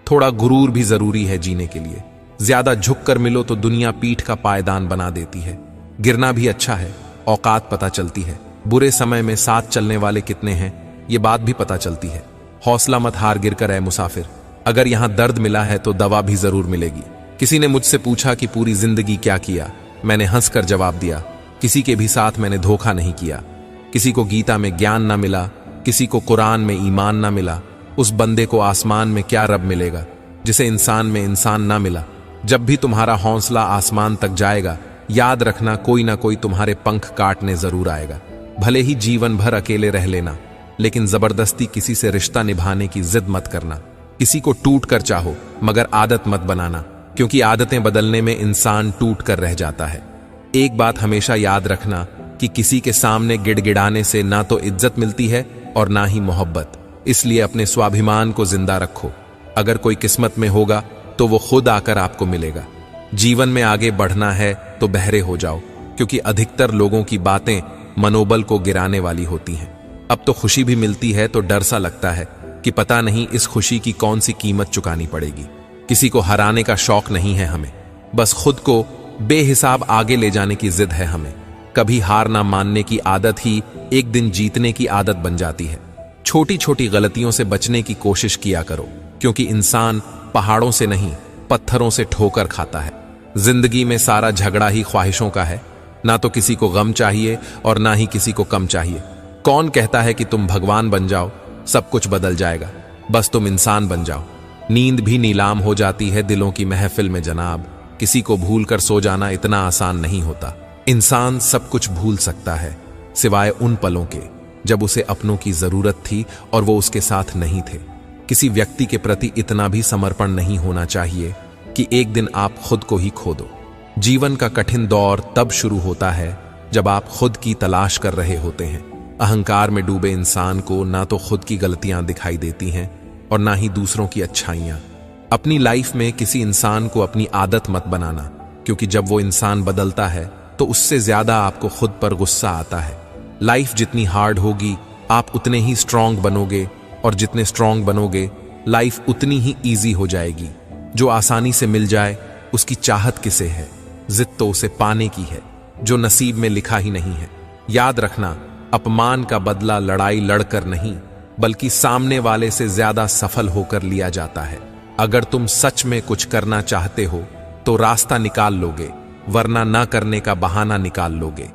थोड़ा गुरूर भी जरूरी है जीने के लिए। ज्यादा झुक कर मिलो तो दुनिया पीठ का पायदान बना देती है। गिरना भी अच्छा है, औकात पता चलती है। बुरे समय में साथ चलने वाले कितने हैं ये बात भी पता चलती है। हौसला मत हार गिरकर ऐ मुसाफिर, अगर यहां दर्द मिला है तो दवा भी जरूर मिलेगी। किसी ने मुझसे पूछा कि पूरी जिंदगी क्या किया, मैंने हंसकर जवाब दिया, किसी के भी साथ मैंने धोखा नहीं किया। किसी को गीता में ज्ञान ना मिला, किसी को कुरान में ईमान ना मिला, उस बंदे को आसमान में क्या रब मिलेगा जिसे इंसान में इंसान ना मिला। जब भी तुम्हारा हौसला आसमान तक जाएगा, याद रखना कोई ना कोई तुम्हारे पंख काटने जरूर आएगा। भले ही जीवन भर अकेले रह लेना, लेकिन जबरदस्ती किसी से रिश्ता निभाने की जिद मत करना। किसी को टूट कर चाहो मगर आदत मत बनाना, क्योंकि आदतें बदलने में इंसान टूट कर रह जाता है। एक बात हमेशा याद रखना कि किसी के सामने गिड़गिड़ाने से ना तो इज्जत मिलती है और ना ही मोहब्बत। इसलिए अपने स्वाभिमान को जिंदा रखो। अगर कोई किस्मत में होगा तो वो खुद आकर आपको मिलेगा। जीवन में आगे बढ़ना है तो बहरे हो जाओ, क्योंकि अधिकतर लोगों की बातें मनोबल को गिराने वाली होती हैं। अब तो खुशी भी मिलती है तो डर सा लगता है कि पता नहीं इस खुशी की कौन सी कीमत चुकानी पड़ेगी। किसी को हराने का शौक नहीं है हमें, बस खुद को बेहिसाब आगे ले जाने की जिद है हमें। कभी हार ना मानने की आदत ही एक दिन जीतने की आदत बन जाती है। छोटी छोटी गलतियों से बचने की कोशिश किया करो, क्योंकि इंसान पहाड़ों से नहीं पत्थरों से ठोकर खाता है। जिंदगी में सारा झगड़ा ही ख्वाहिशों का है। ना तो किसी को गम चाहिए और ना ही किसी को कम चाहिए। कौन कहता है कि तुम भगवान बन जाओ, सब कुछ बदल जाएगा, बस तुम इंसान बन जाओ। नींद भी नीलाम हो जाती है दिलों की महफिल में जनाब। किसी को भूल कर सो जाना इतना आसान नहीं होता। इंसान सब कुछ भूल सकता है सिवाय उन पलों के जब उसे अपनों की जरूरत थी और वो उसके साथ नहीं थे। किसी व्यक्ति के प्रति इतना भी समर्पण नहीं होना चाहिए कि एक दिन आप खुद को ही खो दो। जीवन का कठिन दौर तब शुरू होता है जब आप खुद की तलाश कर रहे होते हैं। अहंकार में डूबे इंसान को ना तो खुद की गलतियां दिखाई देती हैं और ना ही दूसरों की अच्छाइयां। अपनी लाइफ में किसी इंसान को अपनी आदत मत बनाना, क्योंकि जब वो इंसान बदलता है तो उससे ज्यादा आपको खुद पर गुस्सा आता है। लाइफ जितनी हार्ड होगी आप उतने ही स्ट्रांग बनोगे, और जितने स्ट्रांग बनोगे लाइफ उतनी ही ईजी हो जाएगी। जो आसानी से मिल जाए उसकी चाहत किसे है, जिद तो उसे पाने की है जो नसीब में लिखा ही नहीं है। याद रखना, अपमान का बदला लड़ाई लड़कर नहीं बल्कि सामने वाले से ज्यादा सफल होकर लिया जाता है। अगर तुम सच में कुछ करना चाहते हो तो रास्ता निकाल लोगे, वरना ना करने का बहाना निकाल लोगे।